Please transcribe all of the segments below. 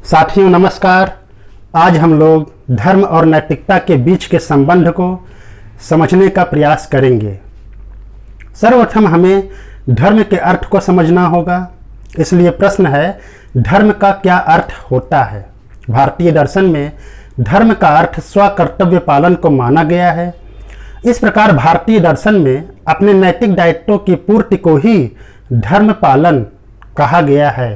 साथियों नमस्कार। आज हम लोग धर्म और नैतिकता के बीच के संबंध को समझने का प्रयास करेंगे। सर्वप्रथम हमें धर्म के अर्थ को समझना होगा। इसलिए प्रश्न है, धर्म का क्या अर्थ होता है? भारतीय दर्शन में धर्म का अर्थ स्वकर्तव्य पालन को माना गया है। इस प्रकार भारतीय दर्शन में अपने नैतिक दायित्वों की पूर्ति को ही धर्म पालन कहा गया है।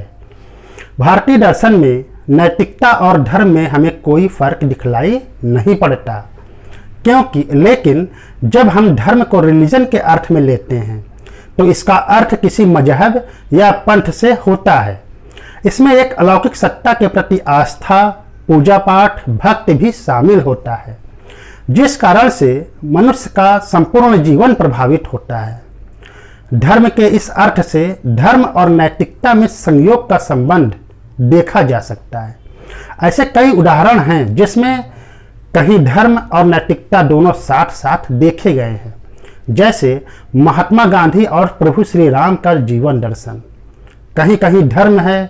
भारतीय दर्शन में नैतिकता और धर्म में हमें कोई फर्क दिखलाई नहीं पड़ता, क्योंकि लेकिन जब हम धर्म को रिलीजन के अर्थ में लेते हैं तो इसका अर्थ किसी मजहब या पंथ से होता है। इसमें एक अलौकिक सत्ता के प्रति आस्था, पूजा पाठ, भक्ति भी शामिल होता है, जिस कारण से मनुष्य का संपूर्ण जीवन प्रभावित होता है। धर्म के इस अर्थ से धर्म और नैतिकता में संयोग का संबंध देखा जा सकता है। ऐसे कई उदाहरण हैं जिसमें कहीं धर्म और नैतिकता दोनों साथ साथ देखे गए हैं, जैसे महात्मा गांधी और प्रभु श्री राम का जीवन दर्शन। कहीं कहीं धर्म है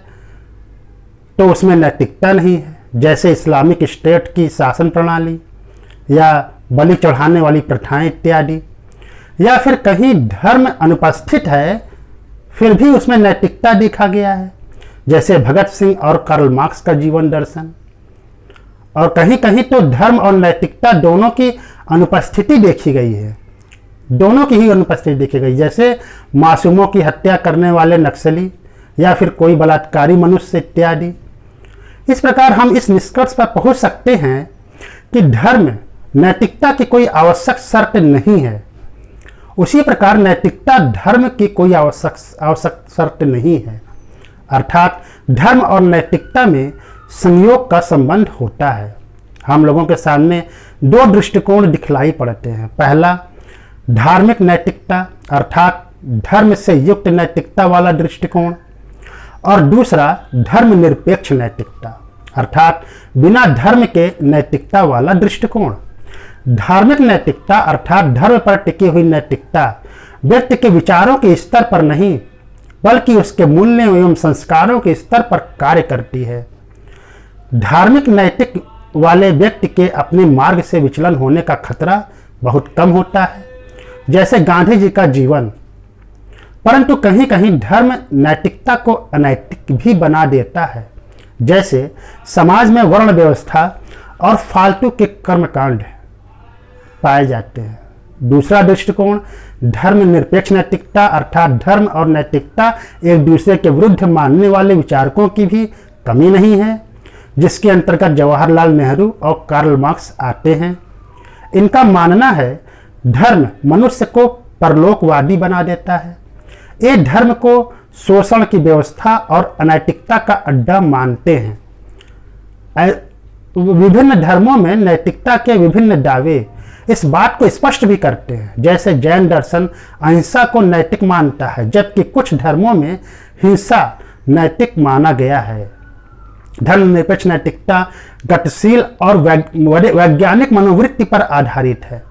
तो उसमें नैतिकता नहीं है, जैसे इस्लामिक स्टेट की शासन प्रणाली या बलि चढ़ाने वाली प्रथाएं इत्यादि। या फिर कहीं धर्म अनुपस्थित है फिर भी उसमें नैतिकता देखा गया है, जैसे भगत सिंह और कार्ल मार्क्स का जीवन दर्शन। और कहीं कहीं तो धर्म और नैतिकता दोनों की अनुपस्थिति देखी गई है, दोनों की ही अनुपस्थिति देखी गई, जैसे मासूमों की हत्या करने वाले नक्सली या फिर कोई बलात्कारी मनुष्य इत्यादि। इस प्रकार हम इस निष्कर्ष पर पहुंच सकते हैं कि धर्म नैतिकता की कोई आवश्यक शर्त नहीं है, उसी प्रकार नैतिकता धर्म की कोई आवश्यक शर्त नहीं है। अर्थात धर्म और नैतिकता में संयोग का संबंध होता है। हम लोगों के सामने दो दृष्टिकोण दिखलाई पड़ते हैं। पहला, धार्मिक नैतिकता अर्थात धर्म से युक्त नैतिकता वाला दृष्टिकोण, और दूसरा धर्मनिरपेक्ष नैतिकता अर्थात बिना धर्म के नैतिकता वाला दृष्टिकोण। धार्मिक नैतिकता अर्थात धर्म पर टिकी हुई नैतिकता व्यक्ति के विचारों के स्तर पर नहीं बल्कि उसके मूल्यों एवं संस्कारों के स्तर पर कार्य करती है। धार्मिक नैतिक वाले व्यक्ति के अपने मार्ग से विचलन होने का खतरा बहुत कम होता है, जैसे गांधी जी का जीवन। परंतु कहीं कहीं धर्म नैतिकता को अनैतिक भी बना देता है, जैसे समाज में वर्ण व्यवस्था और फालतू के कर्मकांड पाए जाते हैं। दूसरा दृष्टिकोण धर्मनिरपेक्ष नैतिकता अर्थात धर्म और नैतिकता एक दूसरे के विरुद्ध मानने वाले विचारकों की भी कमी नहीं है, जिसके अंतर्गत जवाहरलाल नेहरू और कार्ल मार्क्स आते हैं। इनका मानना है धर्म मनुष्य को परलोकवादी बना देता है। ये धर्म को शोषण की व्यवस्था और अनैतिकता का अड्डा मानते हैं। विभिन्न धर्मों में नैतिकता के विभिन्न दावे इस बात को स्पष्ट भी करते हैं, जैसे जैन दर्शन अहिंसा को नैतिक मानता है, जबकि कुछ धर्मों में हिंसा नैतिक माना गया है। धर्मनिरपेक्ष नैतिकता गतिशील और वैज्ञानिक मनोवृत्ति पर आधारित है,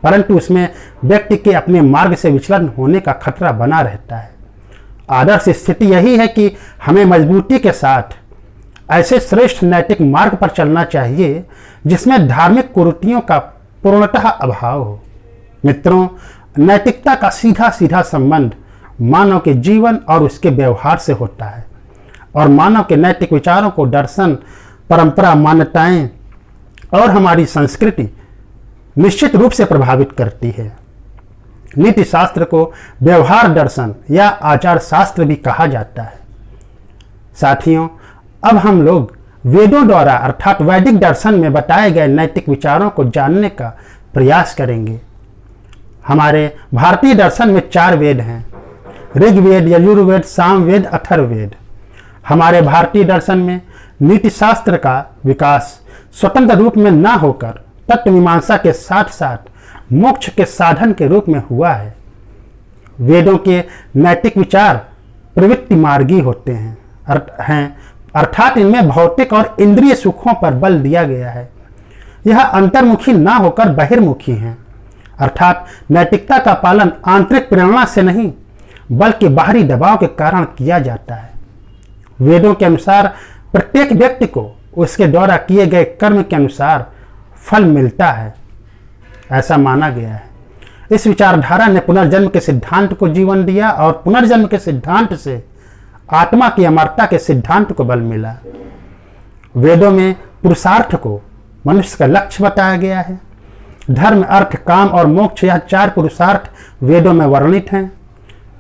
परंतु उसमें व्यक्ति के अपने मार्ग से विचलन होने का खतरा बना रहता है। आदर्श स्थिति यही है कि हमें मजबूती के साथ ऐसे श्रेष्ठ नैतिक मार्ग पर चलना चाहिए जिसमें धार्मिक कुरीतियों का पूर्णतः अभाव हो। मित्रों, नैतिकता का सीधा सीधा संबंध मानव के जीवन और उसके व्यवहार से होता है, और मानव के नैतिक विचारों को दर्शन, परंपरा, मान्यताएं और हमारी संस्कृति निश्चित रूप से प्रभावित करती है। नीति शास्त्र को व्यवहार दर्शन या आचार शास्त्र भी कहा जाता है। साथियों, अब हम लोग वेदों द्वारा अर्थात वैदिक दर्शन में बताए गए नैतिक विचारों को जानने का प्रयास करेंगे। हमारे भारतीय दर्शन में 4 वेद हैं, ऋग्वेद, यजुर्वेद, सामवेद, अथर्ववेद। हमारे भारतीय दर्शन में नीति शास्त्र का विकास स्वतंत्र रूप में न होकर तत्व मीमांसा के साथ साथ मोक्ष के साधन के रूप में हुआ है। वेदों के नैतिक विचार प्रवृत्ति मार्गी होते हैं अर्थात इनमें भौतिक और इंद्रिय सुखों पर बल दिया गया है। यह अंतर्मुखी न होकर बहिर्मुखी हैं, अर्थात नैतिकता का पालन आंतरिक प्रेरणा से नहीं बल्कि बाहरी दबाव के कारण किया जाता है। वेदों के अनुसार प्रत्येक व्यक्ति को उसके द्वारा किए गए कर्म के अनुसार फल मिलता है, ऐसा माना गया है। इस विचारधारा ने पुनर्जन्म के सिद्धांत को जीवन दिया और पुनर्जन्म के सिद्धांत से आत्मा की अमरता के सिद्धांत को बल मिला। वेदों में पुरुषार्थ को मनुष्य का लक्ष्य बताया गया है। धर्म, अर्थ, काम और मोक्ष, यह 4 पुरुषार्थ वेदों में वर्णित हैं।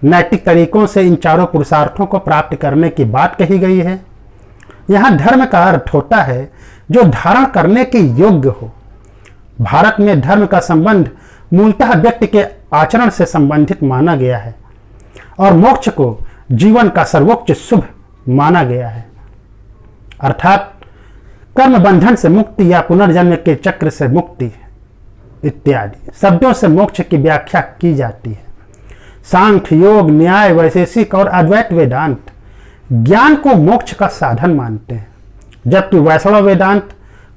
नैतिक तरीकों से इन चारों पुरुषार्थों को प्राप्त करने की बात कही गई है। यहाँ धर्म का अर्थ होता है जो धारण करने के योग्य हो। भारत में धर्म का संबंध मूलतः व्यक्ति के आचरण से संबंधित माना गया है और मोक्ष को जीवन का सर्वोच्च शुभ माना गया है, अर्थात कर्म बंधन से मुक्ति या पुनर्जन्म के चक्र से मुक्ति इत्यादि शब्दों से मोक्ष की व्याख्या की जाती है। सांख्य, योग, न्याय, वैशेषिक और अद्वैत वेदांत ज्ञान को मोक्ष का साधन मानते हैं, जबकि वैष्णव वेदांत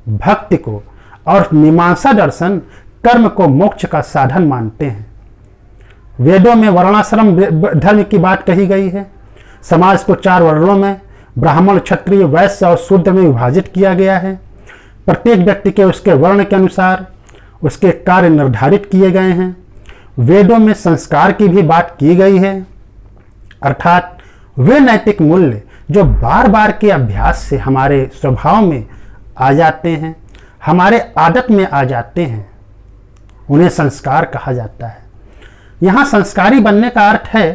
भक्ति को और मीमांसा दर्शन कर्म को मोक्ष का साधन मानते हैं। वेदों में वर्णाश्रम धर्म की बात कही गई है। समाज को 4 वर्णों में ब्राह्मण, क्षत्रिय, वैश्य और शूद्र में विभाजित किया गया है। प्रत्येक व्यक्ति के उसके वर्ण के अनुसार उसके कार्य निर्धारित किए गए हैं। वेदों में संस्कार की भी बात की गई है, अर्थात वे नैतिक मूल्य जो बार बार के अभ्यास से हमारे स्वभाव में आ जाते हैं, हमारे आदत में आ जाते हैं, उन्हें संस्कार कहा जाता है। यहाँ संस्कारी बनने का अर्थ है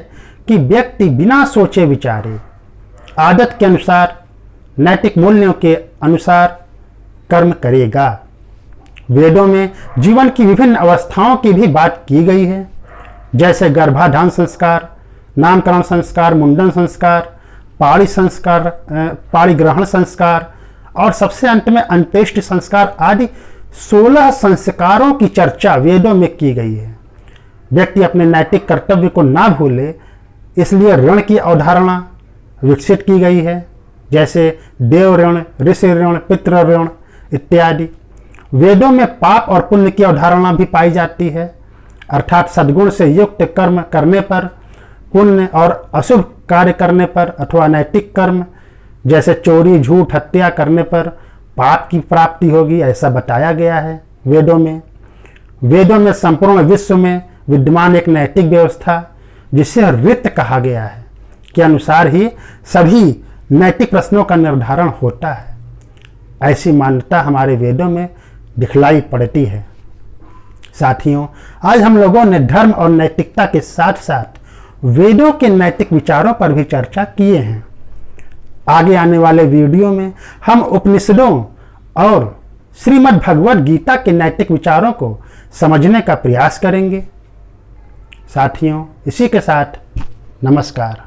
कि व्यक्ति बिना सोचे विचारे आदत के अनुसार, नैतिक मूल्यों के अनुसार कर्म करेगा। वेदों में जीवन की विभिन्न अवस्थाओं की भी बात की गई है, जैसे गर्भाधान संस्कार, नामकरण संस्कार, मुंडन संस्कार, पाणी ग्रहण संस्कार और सबसे अंत में अंत्येष्टि संस्कार आदि 16 संस्कारों की चर्चा वेदों में की गई है। व्यक्ति अपने नैतिक कर्तव्य को ना भूले, इसलिए ऋण की अवधारणा विकसित की गई है, जैसे देव ऋण, ऋषि ऋण, पितृ ऋण इत्यादि। वेदों में पाप और पुण्य की अवधारणा भी पाई जाती है, अर्थात सद्गुण से युक्त कर्म करने पर पुण्य और अशुभ कार्य करने पर अथवा नैतिक कर्म जैसे चोरी, झूठ, हत्या करने पर पाप की प्राप्ति होगी, ऐसा बताया गया है वेदों में। वेदों में संपूर्ण विश्व में विद्यमान एक नैतिक व्यवस्था जिसे ऋत कहा गया है के अनुसार ही सभी नैतिक प्रश्नों का निर्धारण होता है। ऐसी मान्यता हमारे वेदों में दिखलाई पड़ती है। साथियों, आज हम लोगों ने धर्म और नैतिकता के साथ साथ वेदों के नैतिक विचारों पर भी चर्चा किए हैं। आगे आने वाले वीडियो में हम उपनिषदों और श्रीमद् भगवद गीता के नैतिक विचारों को समझने का प्रयास करेंगे। साथियों, इसी के साथ नमस्कार।